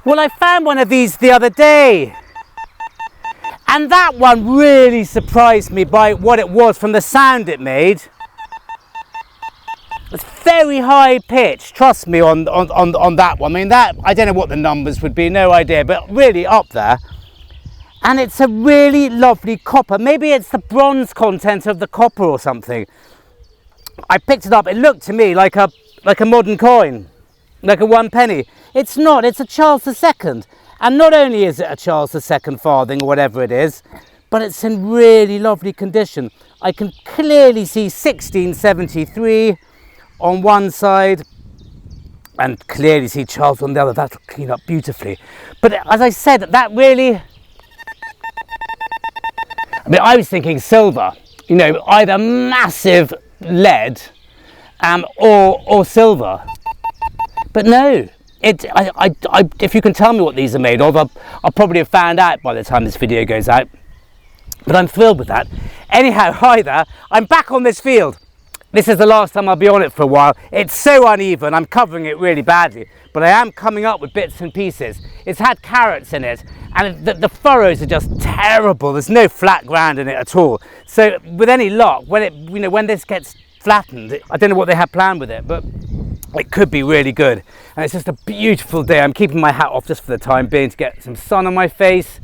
Well, I found one of these the other day, and that one really surprised me by what it was from the sound it made. It's very high pitch, trust me on that one. I mean, that, I don't know what the numbers would be, no idea, but really up there. And it's a really lovely copper. Maybe it's the bronze content of the copper or something. I picked it up, it looked to me like a modern coin, like a 1 penny. It's not, it's a Charles II. And not only is it a Charles II farthing or whatever it is, but it's in really lovely condition. I can clearly see 1673 on one side and clearly see Charles on the other. That'll clean up beautifully. But as I said, that really, I mean, I was thinking silver, you know, either massive lead or silver. But no, if you can tell me what these are made of, I'll probably have found out by the time this video goes out. But I'm thrilled with that. Anyhow, hi there, I'm back on this field. This is the last time I'll be on it for a while. It's so uneven, I'm covering it really badly, but I am coming up with bits and pieces. It's had carrots in it, and the furrows are just terrible. There's no flat ground in it at all. So with any luck, when this gets flattened, I don't know what they have planned with it, but it could be really good. And it's just a beautiful day. I'm keeping my hat off just for the time being to get some sun on my face.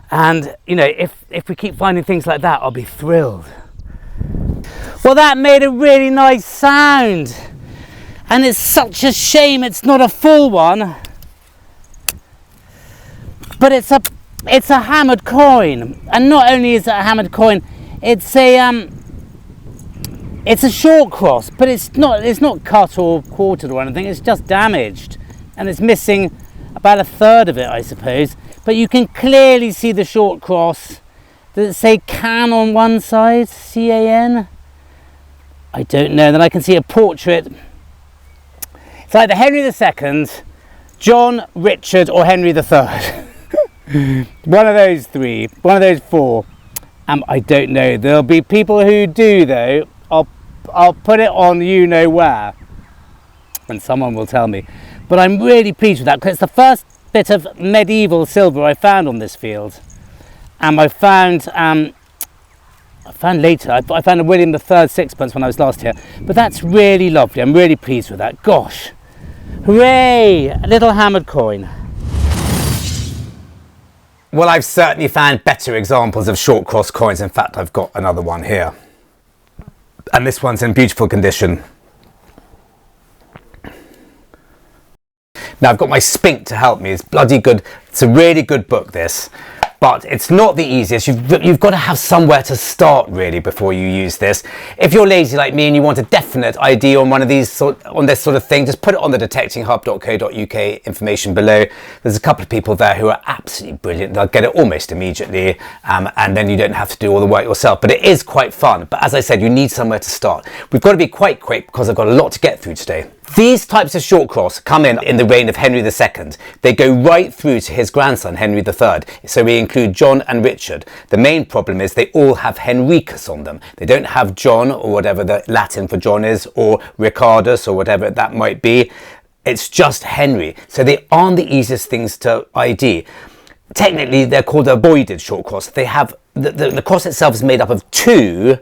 And you know, if we keep finding things like that, I'll be thrilled. Well, that made a really nice sound, and it's such a shame it's not a full one, but it's a hammered coin. And not only is it a hammered coin, it's a short cross, but it's not cut or quartered or anything. It's just damaged, and it's missing about a third of it, I suppose. But you can clearly see the short cross. Does it say CAN on one side? C-A-N? I don't know. Then I can see a portrait. It's either Henry II, John, Richard, or Henry III. One of those three, one of those four. I don't know. There'll be people who do, though. I'll put it on you know where, and someone will tell me. But I'm really pleased with that, because it's the first bit of medieval silver I found on this field. And I found later, I found a William III sixpence when I was last here. But that's really lovely. I'm really pleased with that. Gosh. Hooray! A little hammered coin. Well, I've certainly found better examples of short cross coins. In fact, I've got another one here. And this one's in beautiful condition. Now, I've got my Spink to help me. It's bloody good. It's a really good book, this. But it's not the easiest. You've got to have somewhere to start, really, before you use this. If you're lazy like me and you want a definite ID on one of these, on this sort of thing, just put it on the detectinghub.co.uk information below. There's a couple of people there who are absolutely brilliant. They'll get it almost immediately, and then you don't have to do all the work yourself. But it is quite fun. But as I said, you need somewhere to start. We've got to be quite quick because I've got a lot to get through today. These types of short cross come in the reign of Henry II. They go right through to his grandson, Henry III. So we include John and Richard. The main problem is they all have Henricus on them. They don't have John, or whatever the Latin for John is, or Ricardus, or whatever that might be. It's just Henry. So they aren't the easiest things to ID. Technically, they're called a voided short cross. They have the cross itself is made up of two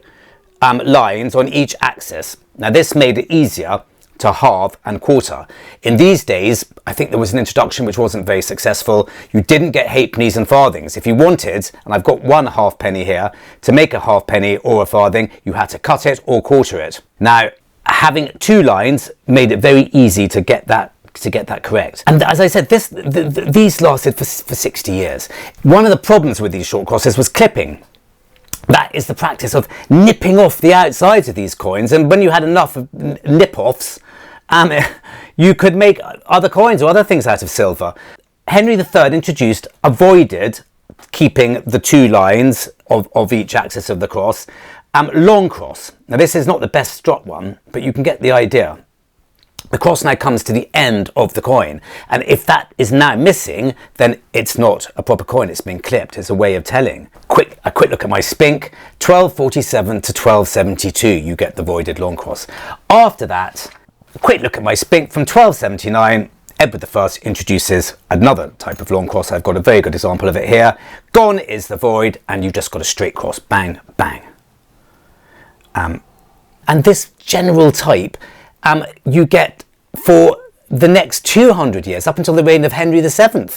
lines on each axis. Now, this made it easier to halve and quarter. In these days, I think there was an introduction which wasn't very successful. You didn't get halfpennies and farthings. If you wanted, and I've got one halfpenny here, to make a halfpenny or a farthing, you had to cut it or quarter it. Now, having two lines made it very easy to get that correct. And as I said, these lasted for 60 years. One of the problems with these short crosses was clipping. That is the practice of nipping off the outsides of these coins, and when you had enough of nip-offs, you could make other coins or other things out of silver. Henry III introduced, avoided keeping the two lines of each axis of the cross, long cross. Now, this is not the best struck one, but you can get the idea. The cross now comes to the end of the coin, and if that is now missing, then it's not a proper coin. It's been clipped. It's a way of telling. A quick look at my Spink. 1247 to 1272, you get the voided long cross. After that, a quick look at my Spink from 1279. Edward I introduces another type of long cross. I've got a very good example of it here. Gone is the void, and you've just got a straight cross, bang, bang. And this general type you get for the next 200 years, up until the reign of Henry VII.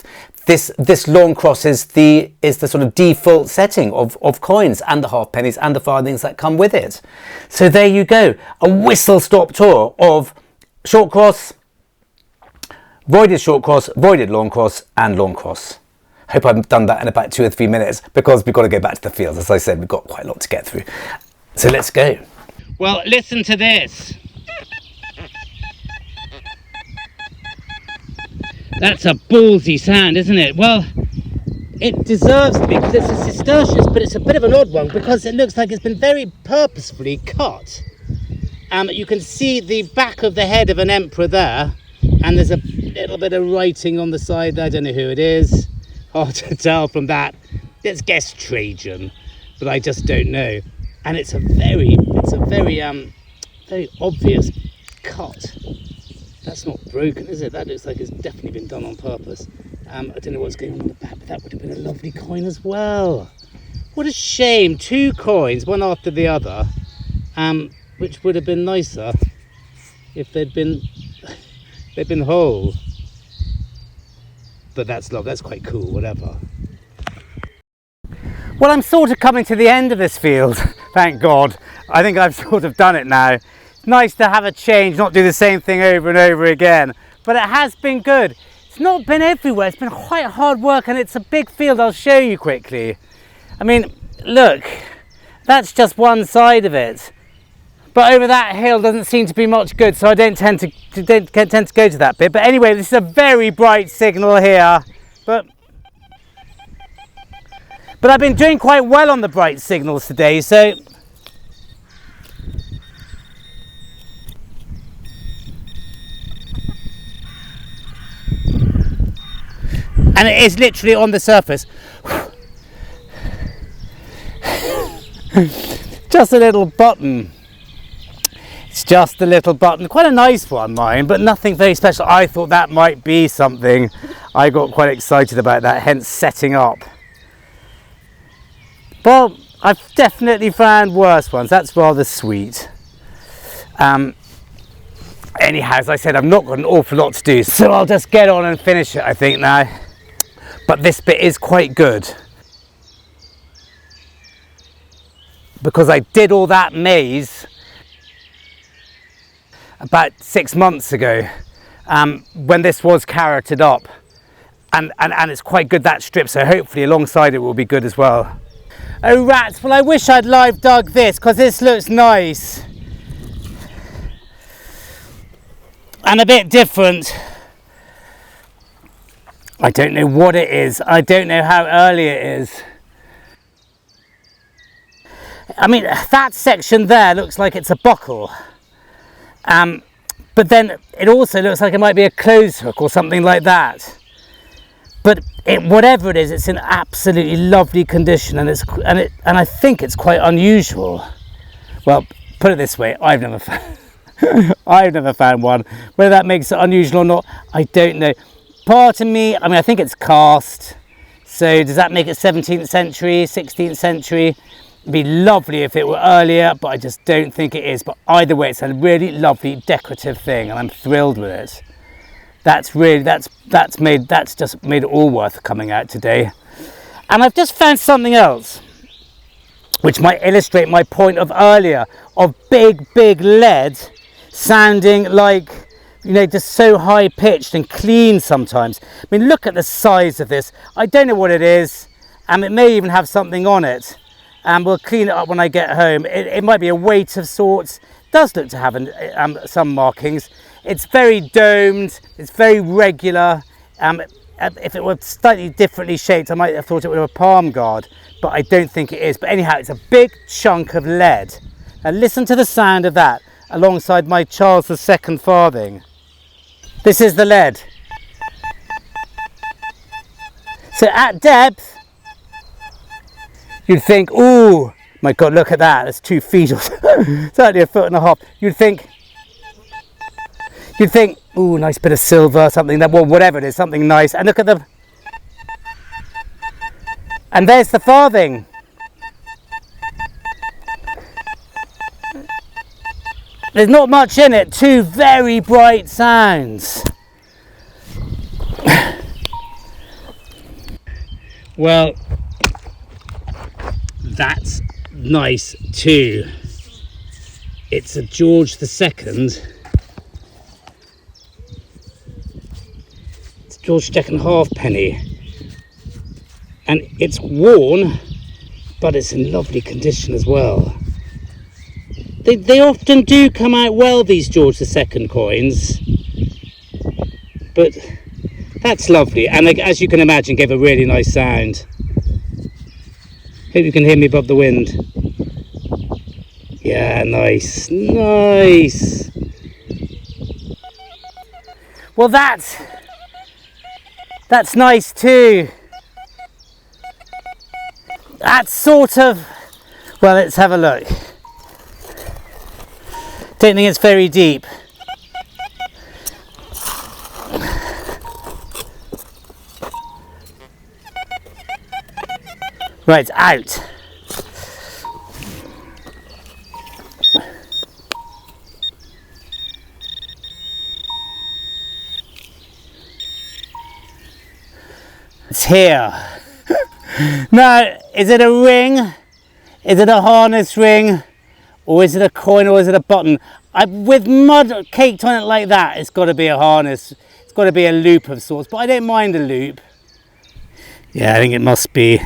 This long cross is the sort of default setting of coins, and the halfpennies and the farthings that come with it. So there you go, a whistle-stop tour of short cross, voided short cross, voided long cross, and long cross. Hope I've done that in about 2 or 3 minutes, because we've got to go back to the fields. As I said, we've got quite a lot to get through. So let's go. Well, listen to this. That's a ballsy sound, isn't it? Well, it deserves to be, because it's a Cistercius, but it's a bit of an odd one because it looks like it's been very purposefully cut. You can see the back of the head of an emperor there, and there's a little bit of writing on the side there. I don't know who it is. Hard to tell from that. Let's guess Trajan, but I just don't know. And it's a very obvious cut. That's not broken, is it? That looks like it's definitely been done on purpose. I don't know what's going on the back, but that would have been a lovely coin as well. What a shame, 2 coins, one after the other, which would have been nicer if they'd been whole. But that's quite cool, whatever. Well, I'm sort of coming to the end of this field, thank God. I think I've sort of done it now. It's nice to have a change, not do the same thing over and over again. But it has been good. It's not been everywhere, it's been quite hard work, and it's a big field. I'll show you quickly. I mean, look, that's just one side of it. But over that hill doesn't seem to be much good, so I don't tend to go to that bit. But anyway, this is a very bright signal here. But I've been doing quite well on the bright signals today, so and it is literally on the surface. Just a little button. It's just a little button. Quite a nice one, mine, but nothing very special. I thought that might be something. I got quite excited about that, hence setting up. Well, I've definitely found worse ones. That's rather sweet. Anyhow, as I said, I've not got an awful lot to do, so I'll just get on and finish it, I think, now. But this bit is quite good, because I did all that maze about 6 months ago, when this was carroted up, and it's quite good, that strip, so hopefully alongside it will be good as well. Oh rats, well I wish I'd live dug this, because this looks nice and a bit different. I don't know what it is, I don't know how early it is. I mean, that section there looks like it's a buckle, but then it also looks like it might be a clothes hook or something like that. But whatever it is, it's in absolutely lovely condition, and I think it's quite unusual. Well, put it this way, I've never found one. Whether that makes it unusual or not, I don't know. Part of me, I mean, I think it's cast. So does that make it 17th century, 16th century? It'd be lovely if it were earlier, but I just don't think it is. But either way, it's a really lovely decorative thing, and I'm thrilled with it. That's just made it all worth coming out today. And I've just found something else which might illustrate my point of earlier, of big lead sounding like, you know, just so high pitched and clean sometimes. I mean, look at the size of this. I don't know what it is, and it may even have something on it, and we'll clean it up when I get home. It might be a weight of sorts. It does look to have some markings. It's very domed, it's very regular. If it were slightly differently shaped, I might have thought it was a palm guard, but I don't think it is. But anyhow, it's a big chunk of lead. Now listen to the sound of that alongside my Charles II farthing. This is the lead. So at depth, you'd think, ooh, my God, look at that, that's 2 feet or so. It's only 1.5 feet. You'd think, Ooh, nice bit of silver, something that, well, whatever it is, something nice. And look at the, and there's the farthing. There's not much in it, two very bright sounds. Well, that's nice too. It's a George II. It's George II halfpenny. And it's worn, but it's in lovely condition as well. They often do come out well, these George II coins. But that's lovely, and as you can imagine, gave a really nice sound. Hope you can hear me above the wind. Yeah, nice, nice. Well, that's nice too. That's sort of, well, let's have a look. Don't think it's very deep. Right, out. It's here. Now, is it a ring? Is it a harness ring? Or is it a coin, or is it a button? With mud caked on it like that, it's got to be a harness. It's got to be a loop of sorts, but I don't mind a loop. Yeah, I think it must be.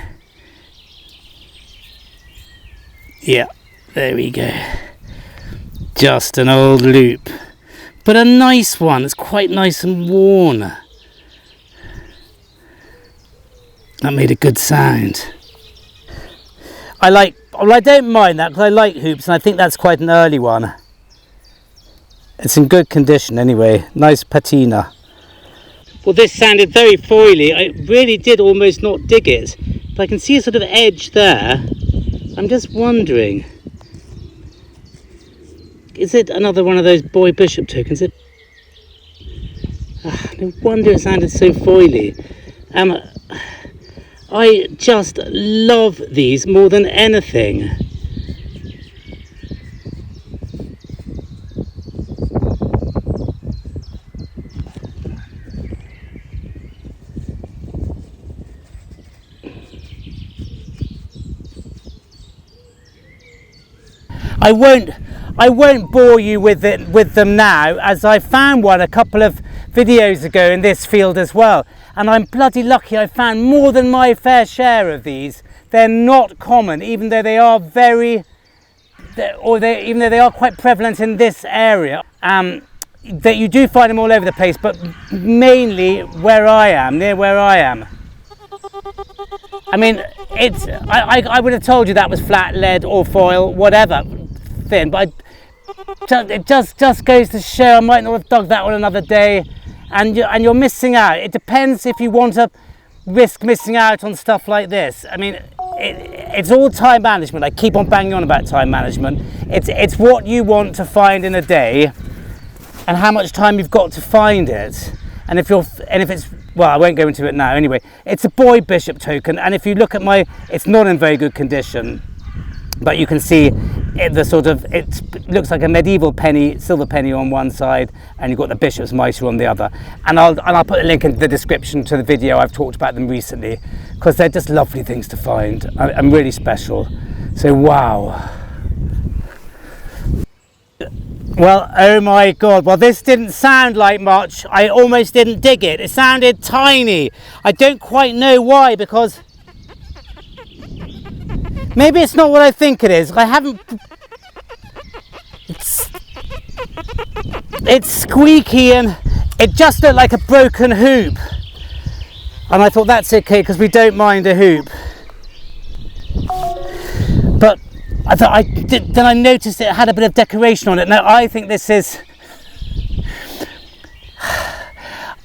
Yeah, there we go. Just an old loop. But a nice one. It's quite nice and worn. That made a good sound. Well, I don't mind that because I like hoops, and I think that's quite an early one. It's in good condition anyway. Nice patina. Well, this sounded very foily. I really did almost not dig it. But I can see a sort of edge there. I'm just wondering. Is it another one of those boy bishop tokens? No wonder it sounded so foily. I just love these more than anything. I won't bore you with them now, as I found one a couple of videos ago in this field as well, and I'm bloody lucky I found more than my fair share of these. They're not common, even though they are even though they are quite prevalent in this area. That you do find them all over the place, but mainly where I am, near where I am. I mean, I would have told you that was flat lead or foil, whatever, thin, but it just goes to show I might not have dug that one another day, and you're missing out. It depends if you want to risk missing out on stuff like this. I mean, it's all time management. I keep on banging on about time management. It's what you want to find in a day, and how much time you've got to find it. And if it's, well, I won't go into it now anyway. It's a boy bishop token, and if you look at it's not in very good condition, but you can see it looks like a medieval penny, silver penny on one side, and you've got the bishop's mitre on the other. And I'll put a link in the description to the video. I've talked about them recently because they're just lovely things to find and really special. So wow. Well, oh my god, well, this didn't sound like much. I almost didn't dig it. It sounded tiny. I don't quite know why, because maybe it's not what I think it is. It's squeaky, and it just looked like a broken hoop. And I thought that's okay because we don't mind a hoop. But then I noticed it had a bit of decoration on it. Now I think this is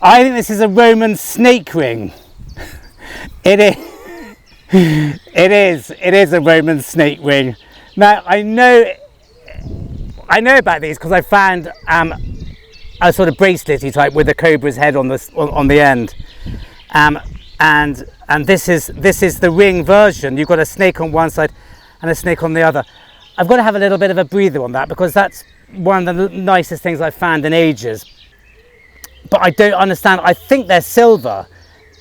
a Roman snake ring. It is a Roman snake ring. Now I know about these because I found a sort of bracelety type with a cobra's head on the end. And this is the ring version. You've got a snake on one side and a snake on the other. I've got to have a little bit of a breather on that because that's one of the nicest things I've found in ages. But I don't understand. I think they're silver,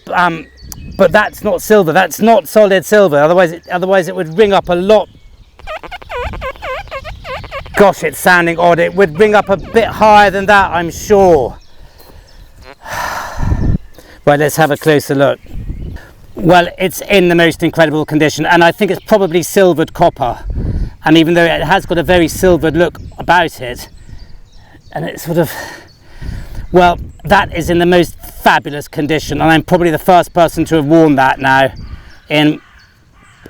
but that's not silver. That's not solid silver. Otherwise it would ring up a lot. Gosh, it's sounding odd. It would ring up a bit higher than that, I'm sure. Right, let's have a closer look. Well, it's in the most incredible condition, and I think it's probably silvered copper. And even though it has got a very silvered look about it, and it's sort of, well, that is in the most fabulous condition, and I'm probably the first person to have worn that now in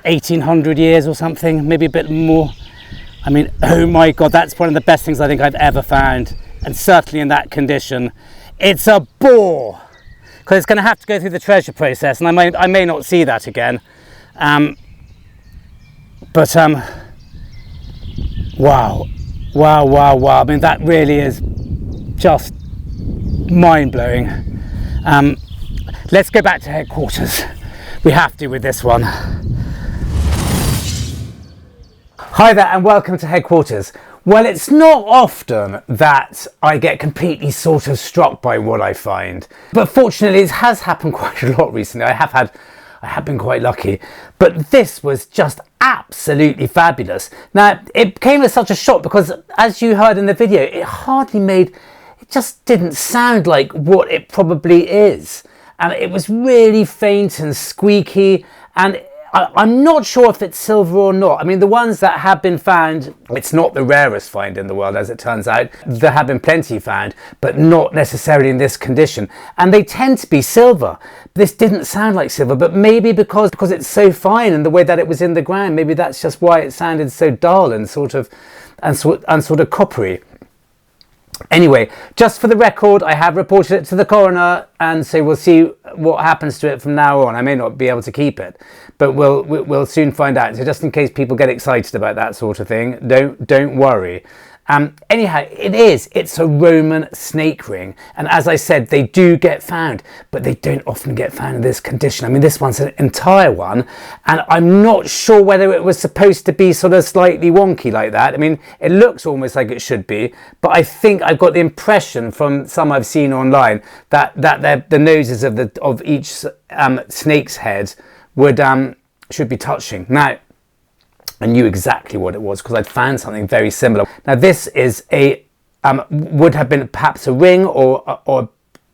1800 years or something, maybe a bit more. I mean, oh my God, that's one of the best things I think I've ever found, and certainly in that condition. It's a bore, because it's going to have to go through the treasure process, and I may not see that again. Wow, wow, wow, wow. I mean, that really is just mind-blowing. Let's go back to headquarters. We have to with this one. Hi there and welcome to headquarters. Well, it's not often that I get completely sort of struck by what I find, but fortunately it has happened quite a lot recently. I have been quite lucky, but this was just absolutely fabulous. Now, it came as such a shock because, as you heard in the video, it just didn't sound like what it probably is. And it was really faint and squeaky, and I'm not sure if it's silver or not. I mean, the ones that have been found, it's not the rarest find in the world, as it turns out. There have been plenty found, but not necessarily in this condition. And they tend to be silver. This didn't sound like silver, but maybe because it's so fine and the way that it was in the ground, maybe that's just why it sounded so dull and sort of coppery. Anyway, just for the record, I have reported it to the coroner, and so we'll see what happens to it from now on. I may not be able to keep it, but we'll soon find out. So just in case people get excited about that sort of thing, don't worry. Anyhow, it's a Roman snake ring, and as I said, they do get found, but they don't often get found in this condition. I mean, this one's an entire one, and I'm not sure whether it was supposed to be sort of slightly wonky like that. I mean, it looks almost like it should be, but I think I've got the impression from some I've seen online that the noses of each snake's head should be touching. Now, I knew exactly what it was because I'd found something very similar. Now this is would have been perhaps a ring or a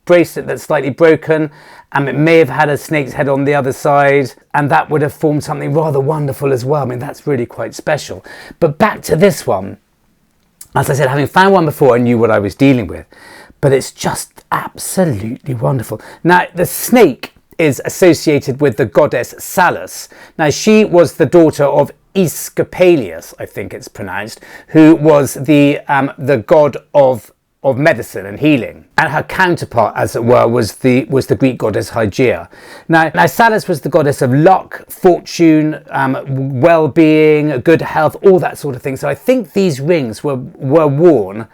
bracelet that's slightly broken, and it may have had a snake's head on the other side, and that would have formed something rather wonderful as well. I mean, that's really quite special. But back to this one, as I said, having found one before, I knew what I was dealing with, but it's just absolutely wonderful. Now the snake is associated with the goddess Salus. Now she was the daughter of Aesculapius, I think it's pronounced, who was the god of medicine and healing, and her counterpart, as it were, was the Greek goddess Hygeia. Now Salus was the goddess of luck, fortune, well-being, good health, all that sort of thing. So I think these rings were worn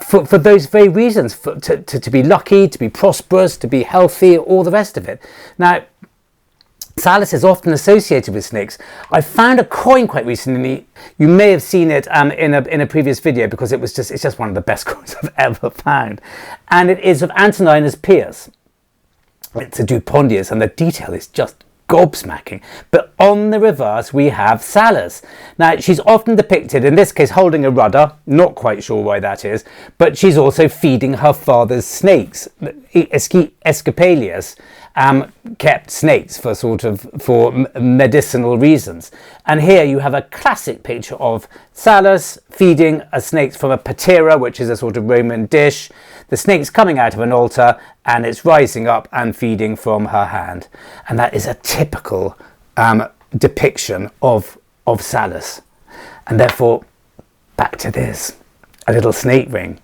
for those very reasons, to be lucky, to be prosperous, to be healthy, all the rest of it. Now, Salus is often associated with snakes. I found a coin quite recently. You may have seen it in a previous video because it's just one of the best coins I've ever found, and it is of Antoninus Pius. It's a Dupondius, and the detail is just gobsmacking. But on the reverse we have Salus. Now she's often depicted, in this case, holding a rudder. Not quite sure why that is, but she's also feeding her father's snakes. Aesculapius kept snakes for medicinal reasons, and here you have a classic picture of Salus feeding a snake from a patera, which is a sort of Roman dish. The snake's coming out of an altar and it's rising up and feeding from her hand, and that is a typical depiction of Salus. And therefore, back to this, a little snake ring.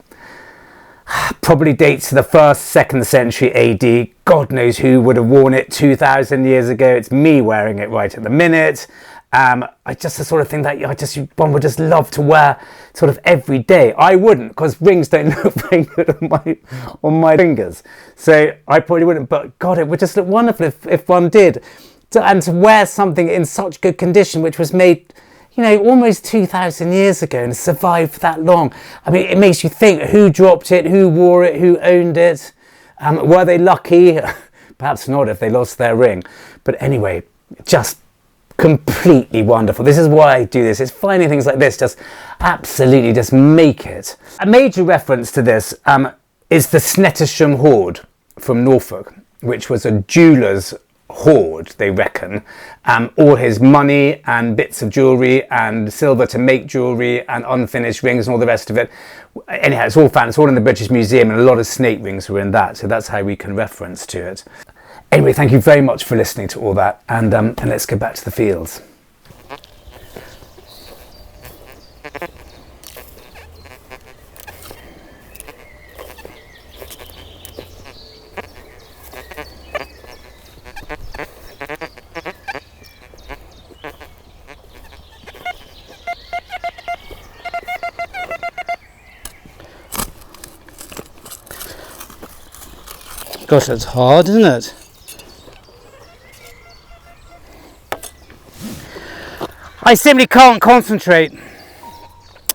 Probably dates to the 1st, 2nd century AD. God knows who would have worn it 2,000 years ago. It's me wearing it right at the minute. Just the sort of thing that one would just love to wear sort of every day. I wouldn't, because rings don't look very good on my fingers. So I probably wouldn't, but God, it would just look wonderful if one did. And to wear something in such good condition, which was made, you know, almost 2,000 years ago and survived for that long. I mean, it makes you think, who dropped it, who wore it, who owned it? Were they lucky? Perhaps not if they lost their ring. But anyway, just completely wonderful. This is why I do this. It's finding things like this, just absolutely just make it. A major reference to this is the Snettisham hoard from Norfolk, which was a jeweller's hoard, they reckon. All his money and bits of jewellery and silver to make jewellery and unfinished rings and all the rest of it. Anyhow, it's all found. It's all in the British Museum, and a lot of snake rings were in that, so that's how we can reference to it. Anyway, thank you very much for listening to all that, and let's go back to the fields. Gosh, that's hard, isn't it? I simply can't concentrate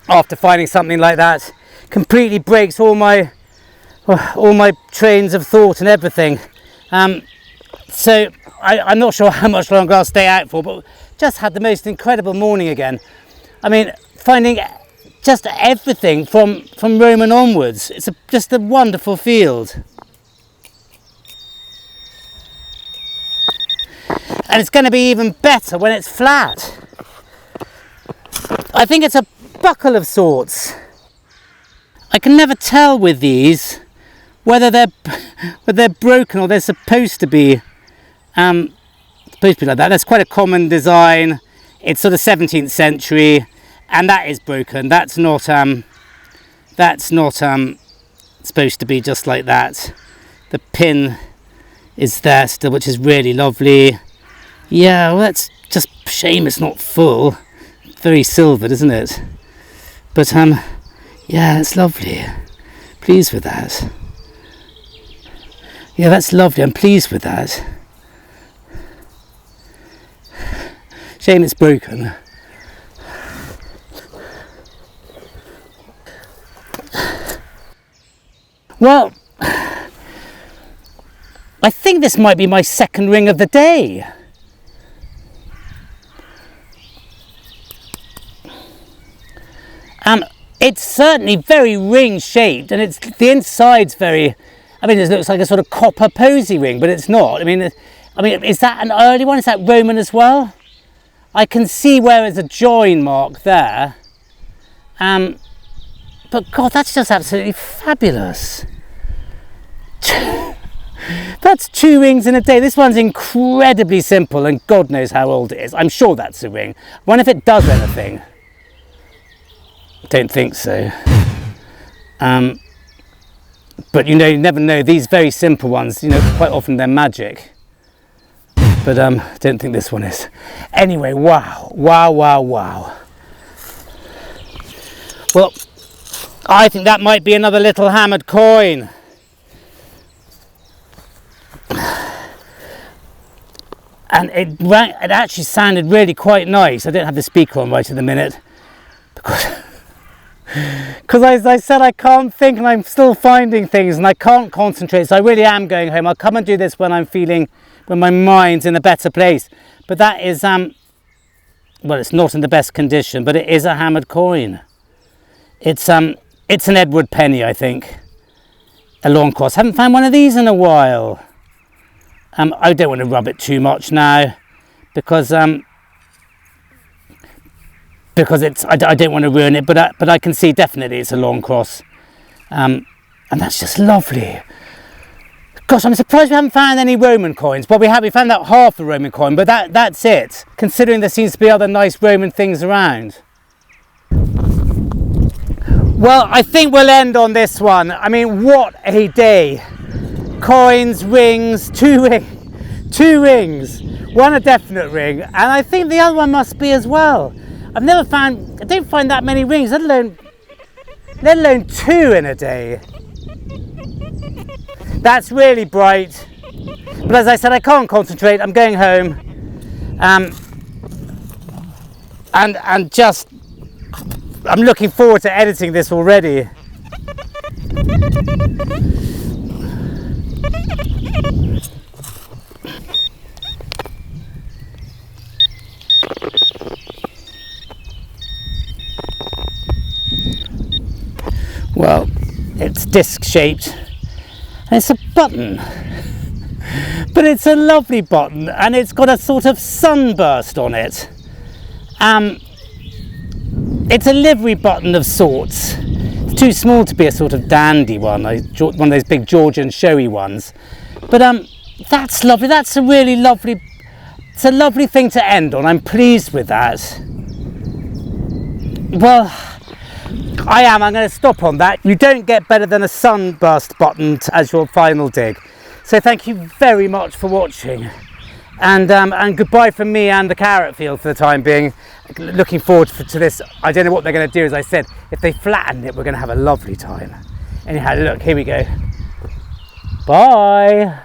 after finding something like that. Completely breaks all my trains of thought and everything. So I'm not sure how much longer I'll stay out for, but just had the most incredible morning again. I mean, finding just everything from Roman onwards. It's just a wonderful field. And it's going to be even better when it's flat. I think it's a buckle of sorts. I can never tell with these whether they're broken or they're supposed to be like that. That's quite a common design. It's sort of 17th century, and that is broken. That's not supposed to be just like that. The pin is there still, which is really lovely. Yeah, well, that's just a shame it's not full. Very silvered, isn't it? But yeah, it's lovely. Pleased with that. Yeah, that's lovely. I'm pleased with that. Shame it's broken. Well, I think this might be my second ring of the day. It's certainly very ring shaped, and the inside's very, I mean, it looks like a sort of copper posy ring, but it's not. I mean, is that an early one? Is that Roman as well? I can see where there's a join mark there. But God, that's just absolutely fabulous. That's 2 rings in a day. This one's incredibly simple, and God knows how old it is. I'm sure that's a ring. I wonder if it does anything. Don't think so. But you know, you never know. These very simple ones, you know, quite often they're magic. But don't think this one is. Anyway, wow. Well, I think that might be another little hammered coin. And it actually sounded really quite nice. I don't have the speaker on right at the minute. Because as I said, I can't think, and I'm still finding things, and I can't concentrate, so I really am going home. I'll come and do this when my mind's in a better place. But that is, well, it's not in the best condition, but it is a hammered coin. It's an Edward penny, I think. A long cross. Haven't found one of these in a while. I don't want to rub it too much now, because it's, I don't want to ruin it, but I can see definitely it's a long cross, and that's just lovely. Gosh, I'm surprised we haven't found any Roman coins. Well, we found out half the Roman coin, but that's it, considering there seems to be other nice Roman things around. Well, I think we'll end on this one. I mean, what a day. Coins, rings, two 2 rings, one a definite ring, and I think the other one must be as well. I don't find that many rings, let alone 2 in a day. That's really bright, but as I said, I can't concentrate. I'm going home, and just I'm looking forward to editing this already. Well, it's disc shaped and it's a button, but it's a lovely button and it's got a sort of sunburst on it. It's a livery button of sorts. It's too small to be a sort of dandy one, one of those big Georgian showy ones, but that's lovely. That's a really lovely, it's a lovely thing to end on. I'm pleased with that. Well, I'm going to stop on that. You don't get better than a sunburst button as your final dig. So thank you very much for watching, and goodbye from me and the carrot field for the time being. Looking forward to this. I don't know what they're going to do. As I said, if they flatten it, we're going to have a lovely time. Anyhow, look, here we go. Bye.